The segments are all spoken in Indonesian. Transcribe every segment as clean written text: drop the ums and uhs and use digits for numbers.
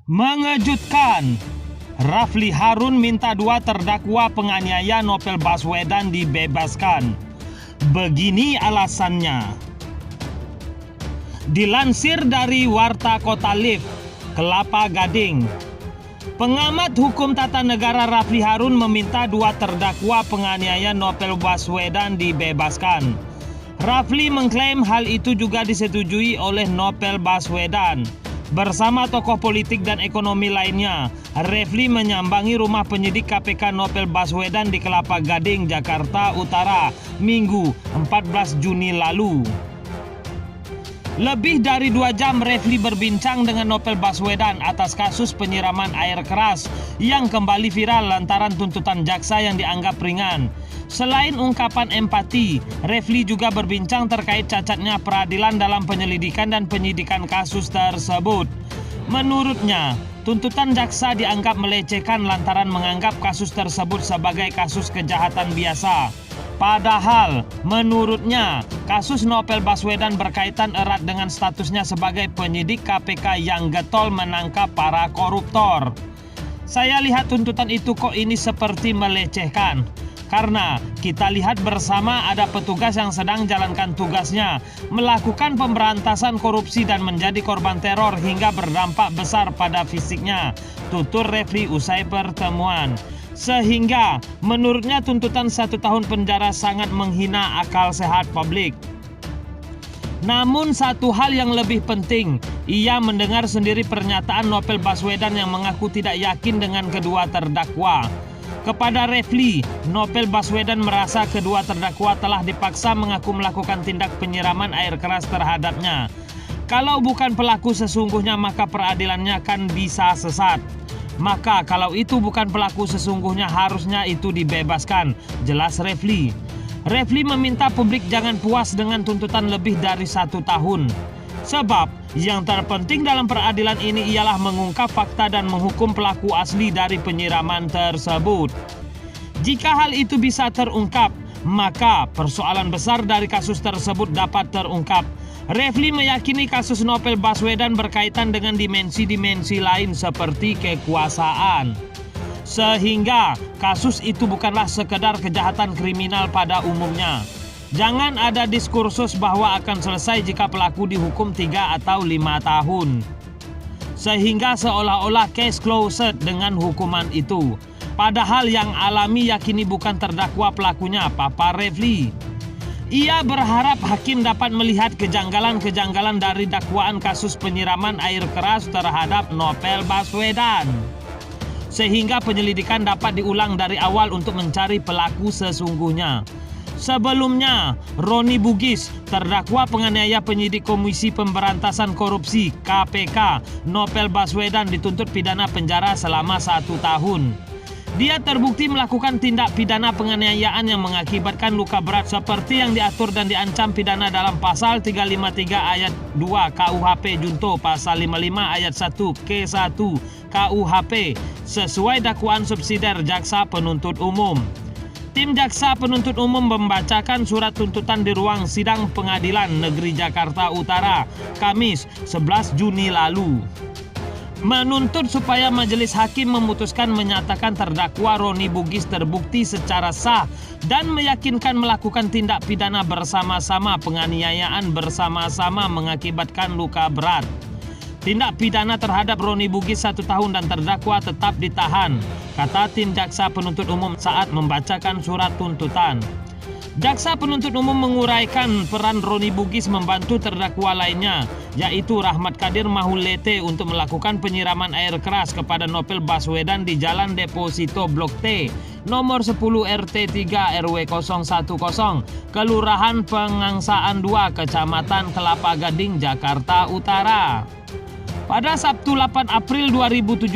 Mengejutkan, Rafli Harun minta 2 terdakwa penganiaya Novel Baswedan dibebaskan. Begini alasannya. Dilansir dari Warta Kota Live, Kelapa Gading, pengamat hukum tata negara Rafli Harun meminta 2 terdakwa penganiaya Novel Baswedan dibebaskan. Rafli mengklaim hal itu juga disetujui oleh Novel Baswedan. Bersama tokoh politik dan ekonomi lainnya, Rafli menyambangi rumah penyidik KPK Novel Baswedan di Kelapa Gading, Jakarta Utara, Minggu 14 Juni lalu. Lebih dari 2 jam Rafli berbincang dengan Novel Baswedan atas kasus penyiraman air keras yang kembali viral lantaran tuntutan jaksa yang dianggap ringan. Selain ungkapan empati, Rafli juga berbincang terkait cacatnya peradilan dalam penyelidikan dan penyidikan kasus tersebut. Menurutnya, tuntutan jaksa dianggap melecehkan lantaran menganggap kasus tersebut sebagai kasus kejahatan biasa. Padahal, menurutnya, kasus Novel Baswedan berkaitan erat dengan statusnya sebagai penyidik KPK yang getol menangkap para koruptor. Saya lihat tuntutan itu kok ini seperti melecehkan. Karena kita lihat bersama ada petugas yang sedang jalankan tugasnya, melakukan pemberantasan korupsi dan menjadi korban teror hingga berdampak besar pada fisiknya, tutur Rafli usai pertemuan. Sehingga menurutnya tuntutan 1 tahun penjara sangat menghina akal sehat publik. Namun satu hal yang lebih penting, ia mendengar sendiri pernyataan Novel Baswedan yang mengaku tidak yakin dengan kedua terdakwa. Kepada Rafli, Novel Baswedan merasa kedua terdakwa telah dipaksa mengaku melakukan tindak penyiraman air keras terhadapnya. Kalau bukan pelaku sesungguhnya maka peradilannya kan bisa sesat. Maka kalau itu bukan pelaku sesungguhnya harusnya itu dibebaskan, jelas Rafli. Rafli meminta publik jangan puas dengan tuntutan lebih dari 1 tahun. Sebab yang terpenting dalam peradilan ini ialah mengungkap fakta dan menghukum pelaku asli dari penyiraman tersebut. Jika hal itu bisa terungkap, maka persoalan besar dari kasus tersebut dapat terungkap. Rafli meyakini kasus Novel Baswedan berkaitan dengan dimensi-dimensi lain seperti kekuasaan. Sehingga kasus itu bukanlah sekedar kejahatan kriminal pada umumnya. Jangan ada diskursus bahwa akan selesai jika pelaku dihukum 3 atau 5 tahun. Sehingga seolah-olah case closed dengan hukuman itu. Padahal yang alami yakini bukan terdakwa pelakunya, Papa Rafli. Ia berharap hakim dapat melihat kejanggalan-kejanggalan dari dakwaan kasus penyiraman air keras terhadap Novel Baswedan. Sehingga penyelidikan dapat diulang dari awal untuk mencari pelaku sesungguhnya. Sebelumnya, Roni Bugis, terdakwa penganiaya penyidik Komisi Pemberantasan Korupsi (KPK) Novel Baswedan dituntut pidana penjara selama 1 tahun. Dia terbukti melakukan tindak pidana penganiayaan yang mengakibatkan luka berat seperti yang diatur dan diancam pidana dalam pasal 353 ayat 2 KUHP Junto pasal 55 ayat 1 K1 KUHP sesuai dakwaan subsidiar jaksa penuntut umum. Tim jaksa penuntut umum membacakan surat tuntutan di ruang sidang Pengadilan Negeri Jakarta Utara, Kamis 11 Juni lalu. Menuntut supaya majelis hakim memutuskan menyatakan terdakwa Roni Bugis terbukti secara sah dan meyakinkan melakukan tindak pidana bersama-sama penganiayaan bersama-sama mengakibatkan luka berat. Tindak pidana terhadap Roni Bugis 1 tahun dan terdakwa tetap ditahan, kata tim jaksa penuntut umum saat membacakan surat tuntutan. Jaksa penuntut umum menguraikan peran Roni Bugis membantu terdakwa lainnya, yaitu Rahmat Kadir Mahulete untuk melakukan penyiraman air keras kepada Novel Baswedan di Jalan Deposito Blok T, nomor 10 RT 3 RW 010, Kelurahan Pengangsaan 2, Kecamatan Kelapa Gading, Jakarta Utara. Pada Sabtu 8 April 2017,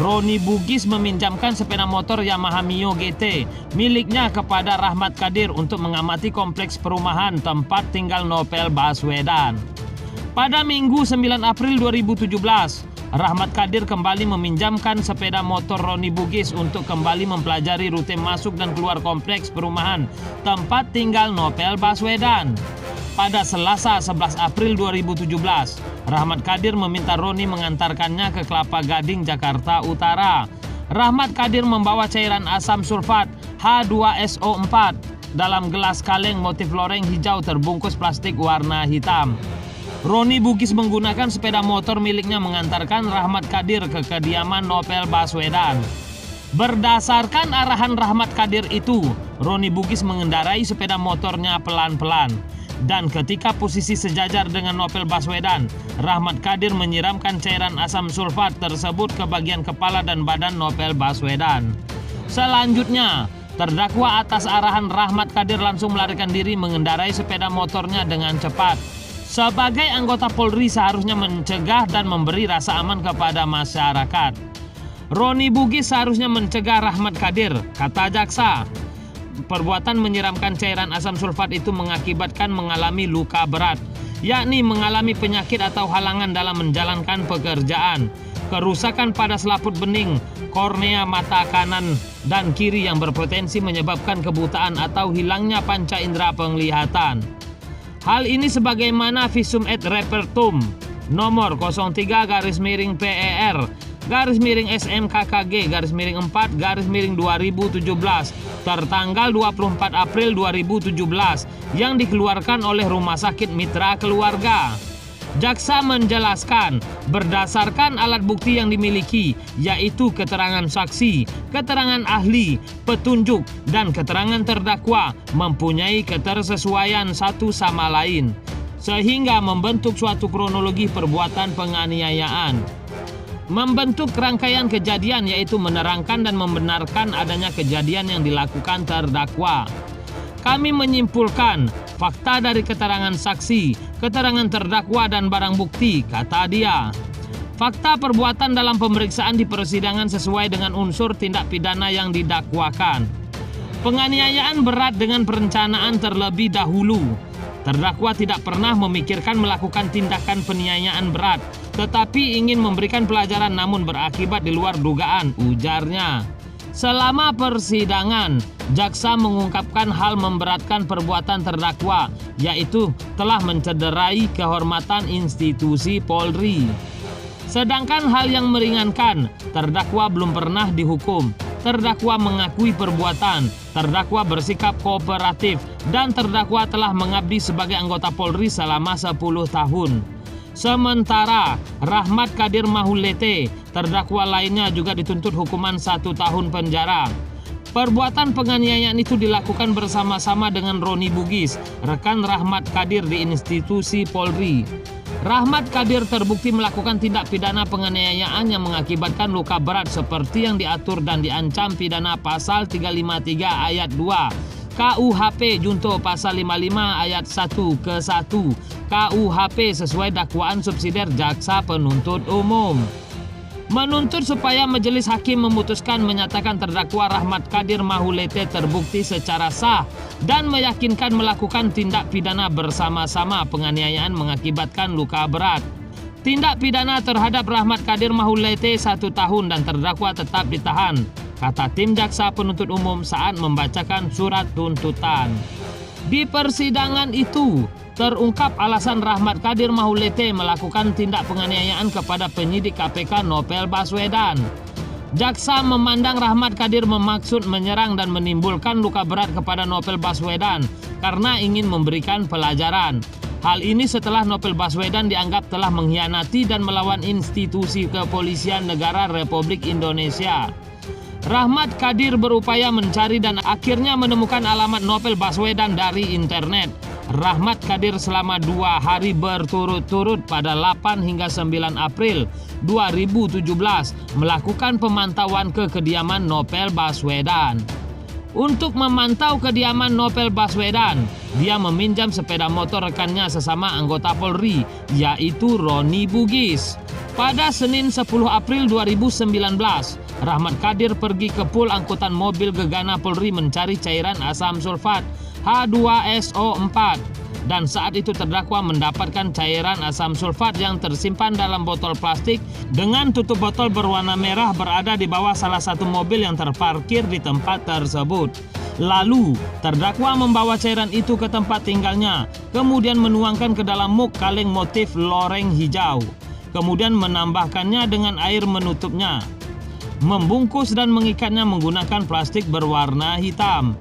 Roni Bugis meminjamkan sepeda motor Yamaha Mio GT miliknya kepada Rahmat Kadir untuk mengamati kompleks perumahan tempat tinggal Novel Baswedan. Pada Minggu 9 April 2017, Rahmat Kadir kembali meminjamkan sepeda motor Roni Bugis untuk kembali mempelajari rute masuk dan keluar kompleks perumahan tempat tinggal Novel Baswedan. Pada Selasa 11 April 2017, Rahmat Kadir meminta Roni mengantarkannya ke Kelapa Gading, Jakarta Utara. Rahmat Kadir membawa cairan asam sulfat H2SO4 dalam gelas kaleng motif loreng hijau terbungkus plastik warna hitam. Roni Bugis menggunakan sepeda motor miliknya mengantarkan Rahmat Kadir ke kediaman Novel Baswedan. Berdasarkan arahan Rahmat Kadir itu, Roni Bugis mengendarai sepeda motornya pelan-pelan. Dan ketika posisi sejajar dengan Novel Baswedan, Rahmat Kadir menyiramkan cairan asam sulfat tersebut ke bagian kepala dan badan Novel Baswedan. Selanjutnya, terdakwa atas arahan Rahmat Kadir langsung melarikan diri mengendarai sepeda motornya dengan cepat. Sebagai anggota Polri seharusnya mencegah dan memberi rasa aman kepada masyarakat. Roni Bugis seharusnya mencegah Rahmat Kadir, kata jaksa. Perbuatan menyiramkan cairan asam sulfat itu mengakibatkan mengalami luka berat, yakni mengalami penyakit atau halangan dalam menjalankan pekerjaan, kerusakan pada selaput bening, kornea mata kanan dan kiri yang berpotensi menyebabkan kebutaan atau hilangnya panca indera penglihatan. Hal ini sebagaimana Visum et Repertum nomor 03/PER /SMKKG/4/2017 tertanggal 24 April 2017 yang dikeluarkan oleh Rumah Sakit Mitra Keluarga. Jaksa menjelaskan berdasarkan alat bukti yang dimiliki, yaitu keterangan saksi, keterangan ahli, petunjuk, dan keterangan terdakwa mempunyai ketersesuaian satu sama lain, sehingga membentuk suatu kronologi perbuatan penganiayaan. Membentuk rangkaian kejadian, yaitu menerangkan dan membenarkan adanya kejadian yang dilakukan terdakwa. Kami menyimpulkan fakta dari keterangan saksi, keterangan terdakwa dan barang bukti, kata dia. Fakta perbuatan dalam pemeriksaan di persidangan sesuai dengan unsur tindak pidana yang didakwakan. Penganiayaan berat dengan perencanaan terlebih dahulu. Terdakwa tidak pernah memikirkan melakukan tindakan penganiayaan berat, tetapi ingin memberikan pelajaran namun berakibat di luar dugaan, ujarnya. Selama persidangan, jaksa mengungkapkan hal memberatkan perbuatan terdakwa, yaitu telah mencederai kehormatan institusi Polri. Sedangkan hal yang meringankan, terdakwa belum pernah dihukum. Terdakwa mengakui perbuatan, terdakwa bersikap kooperatif, dan terdakwa telah mengabdi sebagai anggota Polri selama 10 tahun. Sementara Rahmat Kadir Mahulete, terdakwa lainnya juga dituntut hukuman 1 tahun penjara. Perbuatan penganiayaan itu dilakukan bersama-sama dengan Roni Bugis, rekan Rahmat Kadir di institusi Polri. Rahmat Kadir terbukti melakukan tindak pidana penganiayaan yang mengakibatkan luka berat seperti yang diatur dan diancam pidana pasal 353 ayat 2 KUHP junto pasal 55 ayat 1-1 KUHP sesuai dakwaan subsidiar jaksa penuntut umum. Menuntut supaya majelis hakim memutuskan menyatakan terdakwa Rahmat Kadir Mahulete terbukti secara sah dan meyakinkan melakukan tindak pidana bersama-sama penganiayaan mengakibatkan luka berat. Tindak pidana terhadap Rahmat Kadir Mahulete 1 tahun dan terdakwa tetap ditahan, kata tim jaksa penuntut umum saat membacakan surat tuntutan. Di persidangan itu, terungkap alasan Rahmat Kadir Mahulete melakukan tindak penganiayaan kepada penyidik KPK Novel Baswedan. Jaksa memandang Rahmat Kadir memaksud menyerang dan menimbulkan luka berat kepada Novel Baswedan karena ingin memberikan pelajaran. Hal ini setelah Novel Baswedan dianggap telah mengkhianati dan melawan institusi kepolisian negara Republik Indonesia. Rahmat Kadir berupaya mencari dan akhirnya menemukan alamat Novel Baswedan dari internet. Rahmat Kadir selama 2 hari berturut-turut pada 8 hingga 9 April 2017 melakukan pemantauan ke kediaman Novel Baswedan. Untuk memantau kediaman Novel Baswedan, dia meminjam sepeda motor rekannya sesama anggota Polri, yaitu Roni Bugis. Pada Senin 10 April 2019, Rahmat Kadir pergi ke pool angkutan mobil Gegana Polri mencari cairan asam sulfat H2SO4 dan saat itu terdakwa mendapatkan cairan asam sulfat yang tersimpan dalam botol plastik dengan tutup botol berwarna merah berada di bawah salah satu mobil yang terparkir di tempat tersebut. Lalu, terdakwa membawa cairan itu ke tempat tinggalnya, kemudian menuangkan ke dalam mug kaleng motif loreng hijau, kemudian menambahkannya dengan air menutupnya, membungkus dan mengikatnya menggunakan plastik berwarna hitam.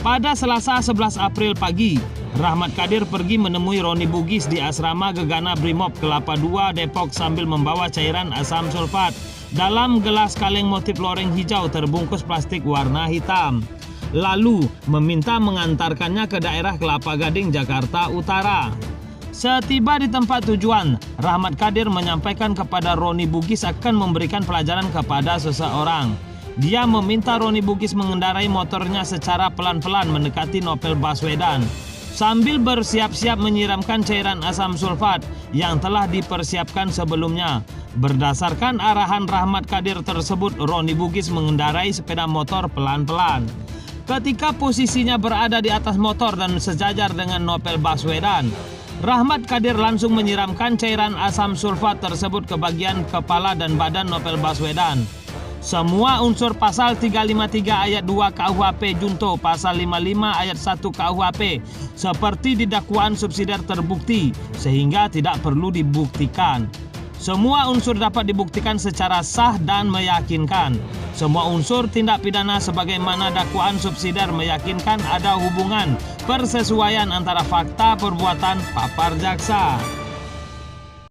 Pada Selasa 11 April pagi, Rahmat Kadir pergi menemui Roni Bugis di asrama Gegana Brimob Kelapa II Depok sambil membawa cairan asam sulfat dalam gelas kaleng motif loreng hijau terbungkus plastik warna hitam. Lalu meminta mengantarkannya ke daerah Kelapa Gading, Jakarta Utara. Setiba di tempat tujuan, Rahmat Kadir menyampaikan kepada Roni Bugis akan memberikan pelajaran kepada seseorang. Dia meminta Roni Bugis mengendarai motornya secara pelan-pelan mendekati Novel Baswedan sambil bersiap-siap menyiramkan cairan asam sulfat yang telah dipersiapkan sebelumnya. Berdasarkan arahan Rahmat Kadir tersebut, Roni Bugis mengendarai sepeda motor pelan-pelan. Ketika posisinya berada di atas motor dan sejajar dengan Novel Baswedan, Rahmat Kadir langsung menyiramkan cairan asam sulfat tersebut ke bagian kepala dan badan Novel Baswedan. Semua unsur pasal 353 ayat 2 KUHP junto pasal 55 ayat 1 KUHP seperti di dakwaan subsidiar terbukti sehingga tidak perlu dibuktikan. Semua unsur dapat dibuktikan secara sah dan meyakinkan. Semua unsur tindak pidana sebagaimana dakwaan subsidiar meyakinkan ada hubungan persesuaian antara fakta perbuatan papar jaksa.